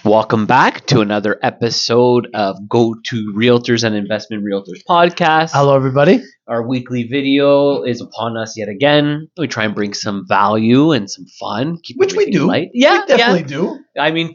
Welcome back to another episode of Go to Realtors and Investment Realtors podcast. Hello, everybody. Our weekly video is upon us yet again. We try and bring some value and some fun, Which we do. light. Yeah, we definitely do. I mean,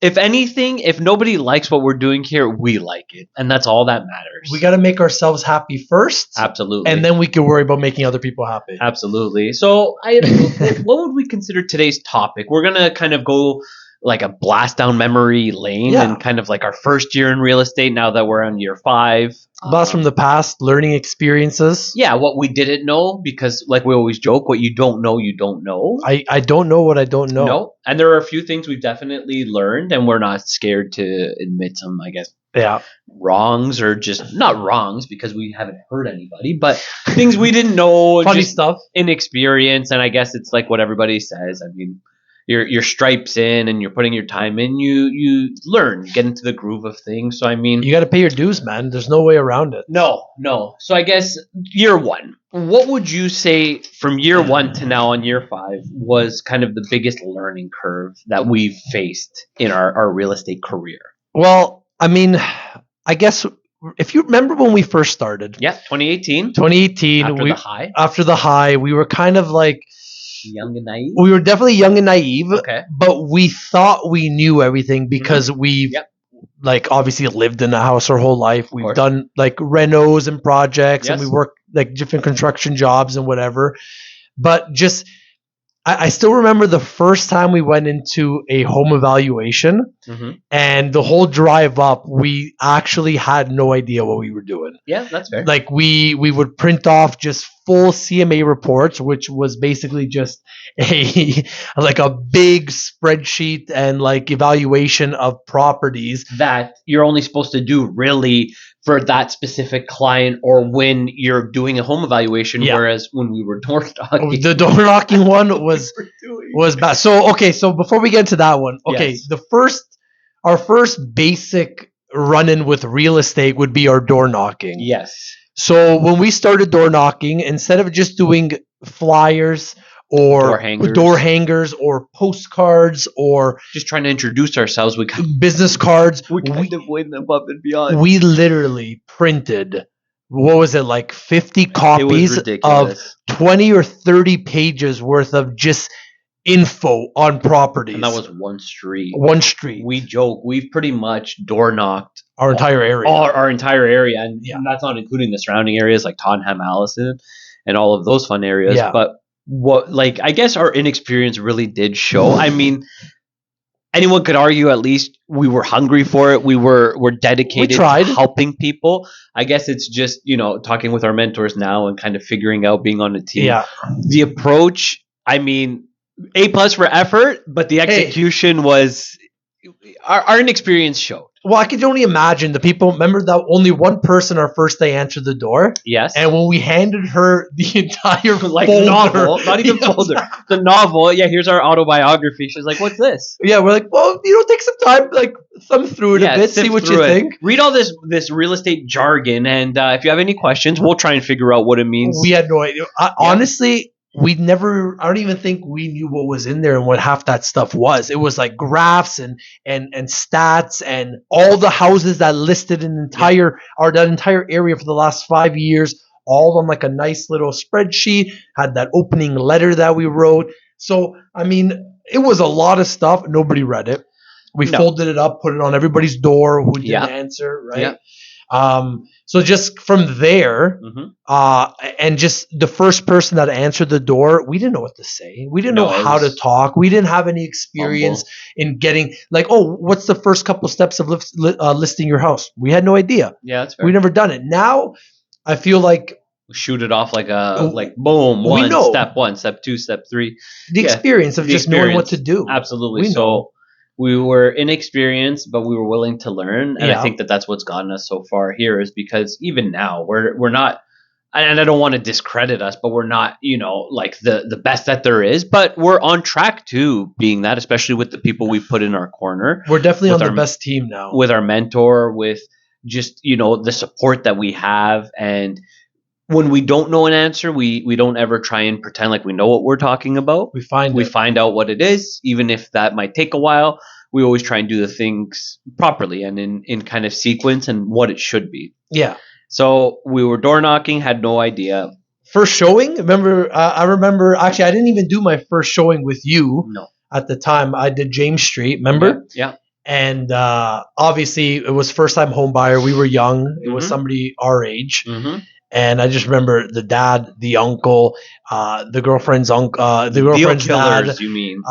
if anything, if nobody likes what we're doing here, we like it, and that's all that matters. We got to make ourselves happy first. Absolutely. And then we can worry about making other people happy. Absolutely. So, what would we consider today's topic? We're gonna kind of go like a blast down memory lane and kind of like our first year in real estate now that we're on year 5. Blast from the past, learning experiences. Yeah, what we didn't know, because like we always joke, what you don't know, you don't know. I don't know what I don't know. No. And there are a few things we've definitely learned, and we're not scared to admit some, I guess, wrongs, or just not wrongs because we haven't hurt anybody, but things we didn't know. Funny stuff. Inexperience. And I guess it's like what everybody says. I mean, your stripes in and you're putting your time in, you learn, you get into the groove of things. So I mean, you got to pay your dues, man. There's no way around it. No. So I guess year 1, what would you say from year 1 to now on year 5 was kind of the biggest learning curve that we've faced in our real estate career? Well, I mean, I guess if you remember when we first started. Yeah, 2018. After the high, we were kind of like young and naive. We were definitely young and naive. Okay. But we thought we knew everything because we've like obviously lived in a house our whole life. We've done like renos and projects, and we worked like different construction jobs and whatever. But just I still remember the first time we went into a home evaluation, and the whole drive up, we actually had no idea what we were doing. Yeah, that's fair. Like we would print off just full CMA reports, which was basically just a big spreadsheet and like evaluation of properties that you're only supposed to do really for that specific client or when you're doing a home evaluation. Whereas when we were door knocking, the door knocking one was bad. So before we get into that one, our first basic run-in with real estate would be our door knocking. Yes. So when we started door knocking, instead of just doing flyers or door hangers or postcards or just trying to introduce ourselves, we got business cards. We kind of went above and beyond. We literally printed, what was it, like 50 copies of 20 or 30 pages worth of just info on properties. And that was one street. We joke, we've pretty much door knocked our entire area. Our entire area. And that's not including the surrounding areas like Tottenham, Allison, and all of those fun areas. Yeah. But I guess our inexperience really did show. I mean, anyone could argue at least we were hungry for it. We're dedicated to helping people. I guess it's just, talking with our mentors now and kind of figuring out being on a team. Yeah. The approach, I mean, A+ for effort, but the execution was our inexperience showed. Well, I could only imagine the people. Remember that only one person our first day answered the door? Yes. And when we handed her the entire folder, novel, not even folder, the novel. Yeah, here's our autobiography. She's like, "What's this?" Yeah, we're like, "Well, take some time, like thumb through it a bit, see what you think. Read all this real estate jargon, and if you have any questions, we'll try and figure out what it means." We had no idea. Honestly, I don't even think we knew what was in there and what half that stuff was. It was like graphs and stats and all the houses that listed an that entire area for the last 5 years, all on like a nice little spreadsheet, had that opening letter that we wrote. So, I mean, it was a lot of stuff. Nobody read it. We folded it up, put it on everybody's door who didn't answer, right? Yeah. So just from there, and just the first person that answered the door, we didn't know what to say. We didn't know how to talk. We didn't have any experience in getting like, what's the first couple steps of listing your house? We had no idea. Yeah, that's fair. We never done it. Now, I feel like shoot it off like boom, step 1, step 2, step 3. The experience of just knowing what to do. Absolutely. We were inexperienced, but we were willing to learn. And I think that's what's gotten us so far here, is because even now we're not, and I don't want to discredit us, but we're not, like the best that there is, but we're on track to being that, especially with the people we put in our corner. We're definitely on the best team now. With our mentor, with just, the support that we have. And when we don't know an answer, we don't ever try and pretend like we know what we're talking about. We find out what it is, even if that might take a while. we always try and do the things properly and in kind of sequence and what it should be. Yeah. So we were door knocking, had no idea. First showing, I remember, actually, I didn't even do my first showing with you. No. At the time. I did James Street, remember? Yeah. And obviously, it was first time home buyer. We were young. It was somebody our age. And I just remember the dad, the uncle, the girlfriend's uncle, the girlfriend's killers, dad. You mean?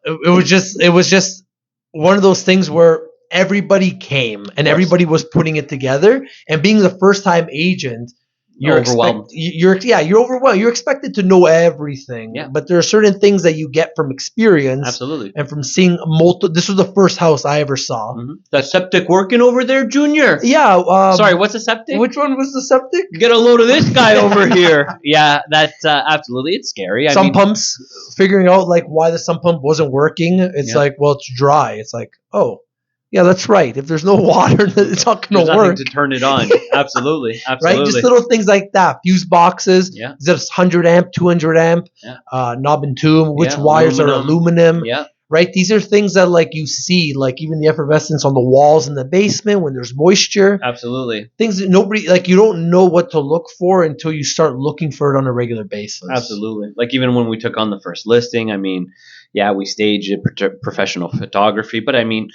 It was just one of those things where everybody came and everybody was putting it together. And being the first time agent, you're overwhelmed. You're overwhelmed. You're expected to know everything. Yeah. But there are certain things that you get from experience. Absolutely. And from seeing multiple. This was the first house I ever saw. That septic working over there, Junior? Yeah. Sorry, what's a septic? Which one was the septic? Get a load of this guy over here. Yeah, that's absolutely. It's scary. Some pumps, figuring out like why the sump pump wasn't working. It's like, well, it's dry. It's like, oh. Yeah, that's right. If there's no water, it's not going to work. Nothing to turn it on. Absolutely. Right? Just little things like that. Fuse boxes. Yeah. Is it 100 amp, 200 amp? Yeah. Knob and tube. Which wires are aluminum? Yeah. Right? These are things that like you see, like even the effervescence on the walls in the basement when there's moisture. Absolutely. Things that nobody, like you don't know what to look for until you start looking for it on a regular basis. Absolutely. Like even when we took on the first listing, I mean, yeah, we staged professional photography, but I mean,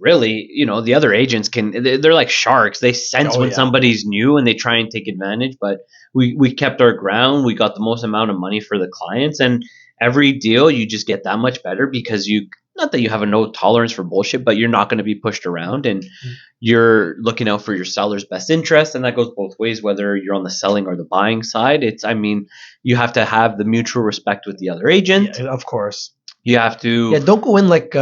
really, the other agents they're like sharks. They sense when somebody's new and they try and take advantage, but we kept our ground. We got the most amount of money for the clients, and every deal you just get that much better because not that you have a no tolerance for bullshit, but you're not going to be pushed around and you're looking out for your seller's best interest. And that goes both ways, whether you're on the selling or the buying side. You have to have the mutual respect with the other agent. Yeah, of course. You have to... Yeah, don't go in like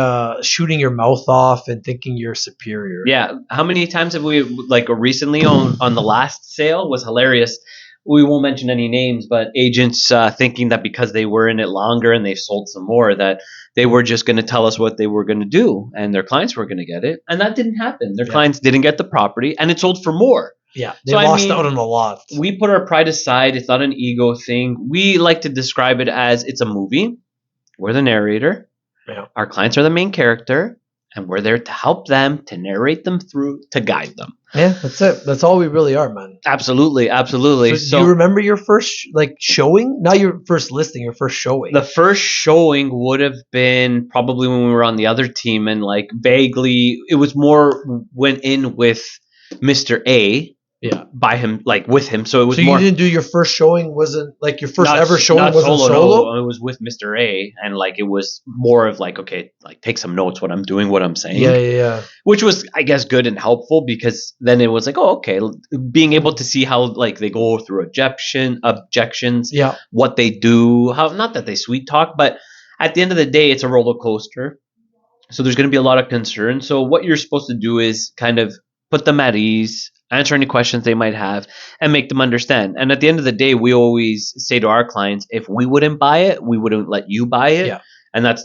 shooting your mouth off and thinking you're superior. Yeah. How many times have we, like recently on the last sale was hilarious. We won't mention any names, but agents thinking that because they were in it longer and they've sold some more, that they were just going to tell us what they were going to do and their clients were going to get it. And that didn't happen. Their clients didn't get the property and it sold for more. Yeah, they lost out on a lot. We put our pride aside. It's not an ego thing. We like to describe it as it's a movie. We're the narrator. Yeah. Our clients are the main character, and we're there to help them, to narrate them through, to guide them. Yeah, that's it. That's all we really are, man. Absolutely. So do you remember your first showing? Not your first listing, your first showing. The first showing would have been probably when we were on the other team, and like vaguely, it was more went in with Mr. A. Yeah, by him, like with him. So it was. So you didn't do your first showing? Wasn't like your first ever showing? Not wasn't solo. No, it was with Mr. A, and like it was more of like, okay, like take some notes. What I'm doing, what I'm saying. Yeah. Which was, I guess, good and helpful because then it was like, oh, okay, being able to see how like they go through objections. Yeah. What they do, how not that they sweet talk, but at the end of the day, it's a roller coaster. So there's going to be a lot of concern. So what you're supposed to do is kind of put them at ease, answer any questions they might have, and make them understand. And at the end of the day, we always say to our clients, if we wouldn't buy it, we wouldn't let you buy it. Yeah. And that's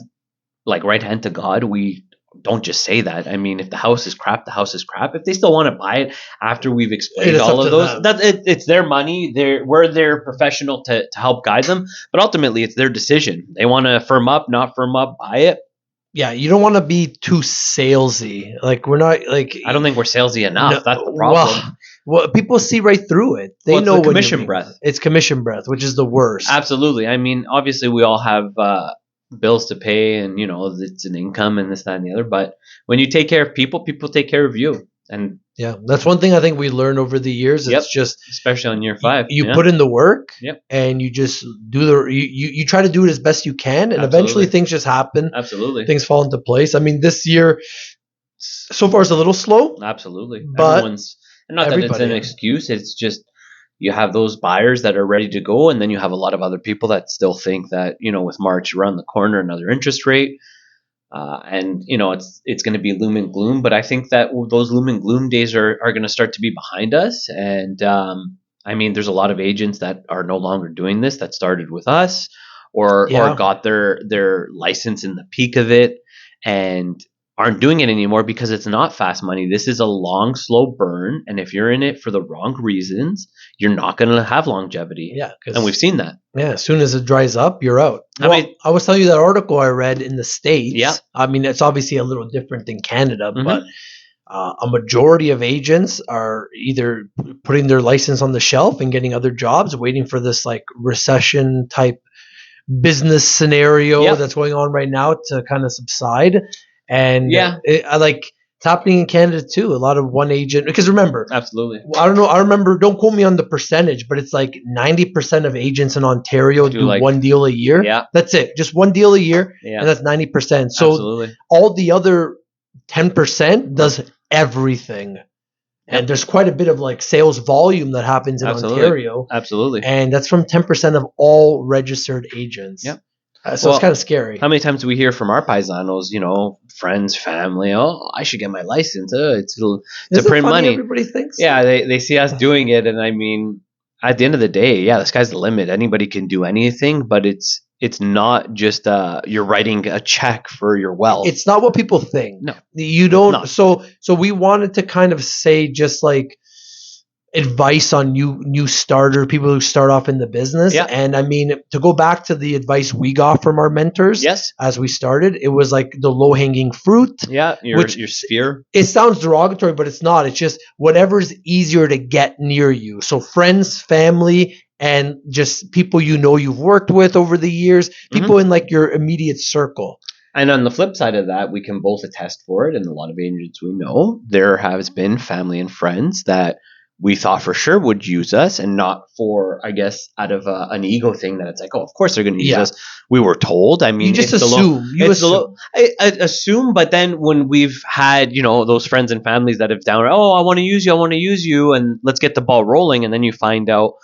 like right hand to God. We don't just say that. I mean, if the house is crap, the house is crap. If they still want to buy it after we've explained all of those, it's their money. We're their professional to help guide them. But ultimately, it's their decision. They want to firm up, not firm up, buy it. Yeah, you don't want to be too salesy. Like we're not like. I don't think we're salesy enough. No, that's the problem. Well, people see right through it. They know the commission breath. It's commission breath, which is the worst. Absolutely. I mean, obviously, we all have bills to pay, and it's an income and this, that, and the other. But when you take care of people, people take care of you. And yeah, that's one thing I think we learned over the years. It's just especially on year 5. You put in the work, yep, and you just do you try to do it as best you can, and eventually things just happen. Absolutely, things fall into place. I mean, this year so far is a little slow. Absolutely, but not that it's an excuse. It's just you have those buyers that are ready to go, and then you have a lot of other people that still think that with March around the corner, another interest rate. And it's going to be loom and gloom, but I think that those loom and gloom days are going to start to be behind us. And I mean, there's a lot of agents that are no longer doing this that started with us or got their license in the peak of it. And aren't doing it anymore because it's not fast money. This is a long, slow burn. And if you're in it for the wrong reasons, you're not going to have longevity. Yeah. And we've seen that. Yeah. As soon as it dries up, you're out. I was telling you that article I read in the States. Yeah. I mean, it's obviously a little different than Canada, but a majority of agents are either putting their license on the shelf and getting other jobs, waiting for this like recession type business scenario that's going on right now to kind of subside. And it's happening in Canada too. A lot of one agent, because remember, absolutely. I don't know. I remember. Don't quote me on the percentage, but it's like 90% of agents in Ontario do like one deal a year. Yeah, that's it. Just one deal a year, and that's 90%. So absolutely. all the other 10% does everything. And there's quite a bit of like sales volume that happens in Ontario. Absolutely. And that's from 10% of all registered agents. Yep. So it's kind of scary. How many times do we hear from our paisanos, friends, family, I should get my license. It's to print money. Everybody thinks. Yeah, they see us doing it. And I mean, at the end of the day, the sky's the limit. Anybody can do anything, but it's not just you're writing a check for your wealth. It's not what people think. No. You don't. So we wanted to kind of say just like advice on new starter, people who start off in the business. Yeah. And I mean, to go back to the advice we got from our mentors as we started, it was like the low-hanging fruit. Yeah, your sphere. It sounds derogatory, but it's not. It's just whatever's easier to get near you. So friends, family, and just people you've worked with over the years, people in like your immediate circle. And on the flip side of that, we can both attest for it. And a lot of agents we know, there has been family and friends that we thought for sure would use us, and not for, I guess, out of an ego thing that it's like, of course they're going to use us. We were told. I mean, you just assume. I assume, but then when we've had, those friends and families that have down, I want to use you, and let's get the ball rolling, and then you find out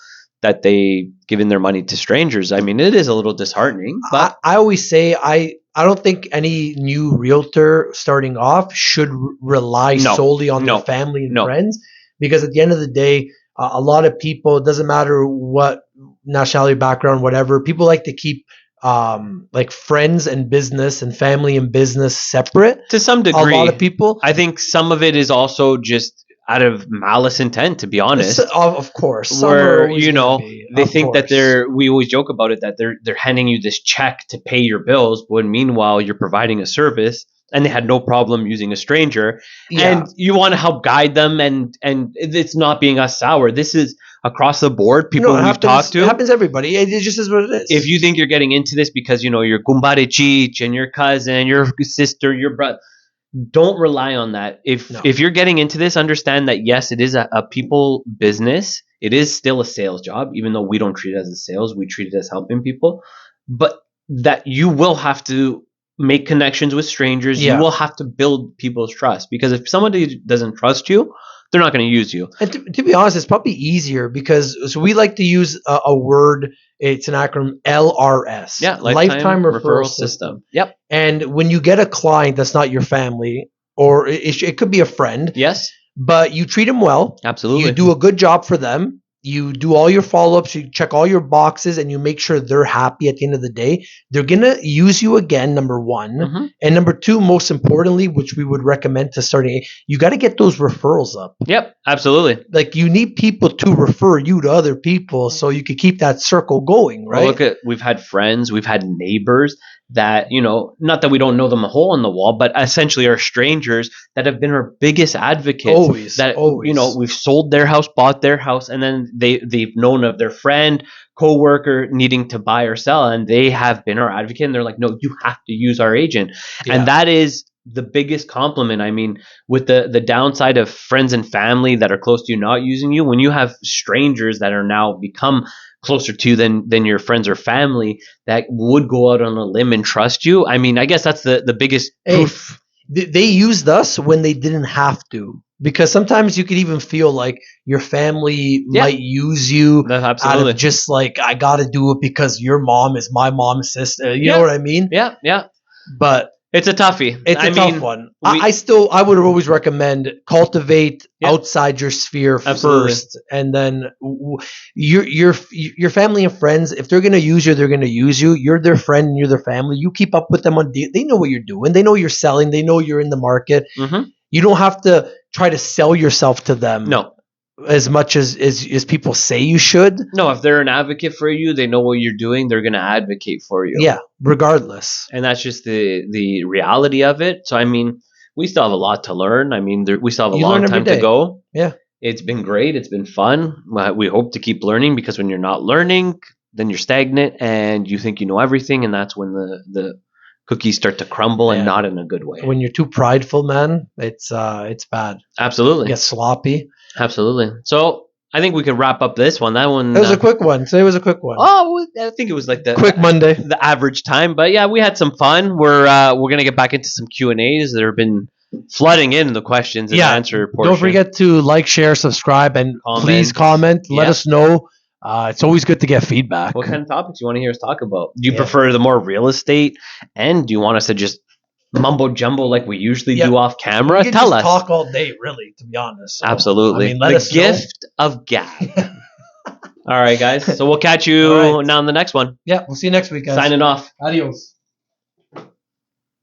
that they given their money to strangers. I mean, it is a little disheartening. But I always say I don't think any new realtor starting off should rely solely on their family and friends. Because at the end of the day, a lot of people, it doesn't matter what nationality, background, whatever, people like to keep like friends and business and family and business separate. To some degree. A lot of people. I think some of it is also just out of malice intent, to be honest. Of course. Where, they think that we always joke about it, that they're handing you this check to pay your bills, when meanwhile you're providing a service. And they had no problem using a stranger, and you want to help guide them, and it's not being us sour. This is across the board. People we've talked to. It happens to everybody. It just is what it is. If you think you're getting into this because your kumbare chich and your cousin, your sister, your brother, don't rely on that. If you're getting into this, understand that yes, it is a people business. It is still a sales job, even though we don't treat it as a sales. We treat it as helping people, but that you will have to make connections with strangers. You will have to build people's trust, because if somebody doesn't trust you, they're not going to use you. And to be honest, it's probably easier because we like to use a word. It's an acronym, LRS. Yeah, lifetime referral system. Yep. And when you get a client that's not your family, or it could be a friend. Yes. But you treat them well. Absolutely. You do a good job for them. You do all your follow-ups, you check all your boxes, and you make sure they're happy at the end of the day. They're going to use you again, number one. And number two, most importantly, which we would recommend to starting, you got to get those referrals up. Yep, absolutely. Like, you need people to refer you to other people so you can keep that circle going, right? Well, we've had friends, we've had neighbors that, not that we don't know them a hole in the wall, but essentially are strangers that have been our biggest advocates. Always. We've sold their house, bought their house, and then they've known of their friend, coworker needing to buy or sell, and they have been our advocate, and they're like, no, you have to use our agent. And that is the biggest compliment. I mean, with the downside of friends and family that are close to you not using you, when you have strangers that are now become closer to you than your friends or family that would go out on a limb and trust you. I mean, I guess that's the biggest proof. They used us when they didn't have to, because sometimes you could even feel like your family might use you out of just like, I got to do it because your mom is my mom's sister. You know what I mean? Yeah, yeah. But It's a toughie. It's a tough one. I would always recommend cultivate outside your sphere first, and then your family and friends. If they're gonna use you, they're gonna use you. You're their friend and you're their family. You keep up with them on. They know what you're doing. They know you're selling. They know you're in the market. Mm-hmm. You don't have to try to sell yourself to them. No. As much as people say you should. No, if they're an advocate for you, they know what you're doing. They're going to advocate for you. Yeah, regardless. And that's just the reality of it. So, I mean, we still have a lot to learn. I mean, we still have a long time to go. Yeah. It's been great. It's been fun. We hope to keep learning, because when you're not learning, then you're stagnant and you think you know everything. And that's when the cookies start to crumble, and not in a good way. When you're too prideful, man, it's bad. Absolutely. You get sloppy. Absolutely. So I think we could wrap up this one. That one. It was a quick one. Today was a quick one. Oh, I think it was like the quick Monday, the average time. But yeah, we had some fun. We're gonna get back into some Q&As. There have been flooding in the questions and answer portion. Don't forget to like, share, subscribe, and please comment. Let us know. It's always good to get feedback. What kind of topics you want to hear us talk about? Do you prefer the more real estate, and do you want us to just mumbo jumbo like we usually do off camera? We can Tell us. Talk all day, really, to be honest. So, absolutely. I mean, let us gift of gab. All right, guys. So we'll catch you now in the next one. Yeah, we'll see you next week, guys. Signing off. Adios.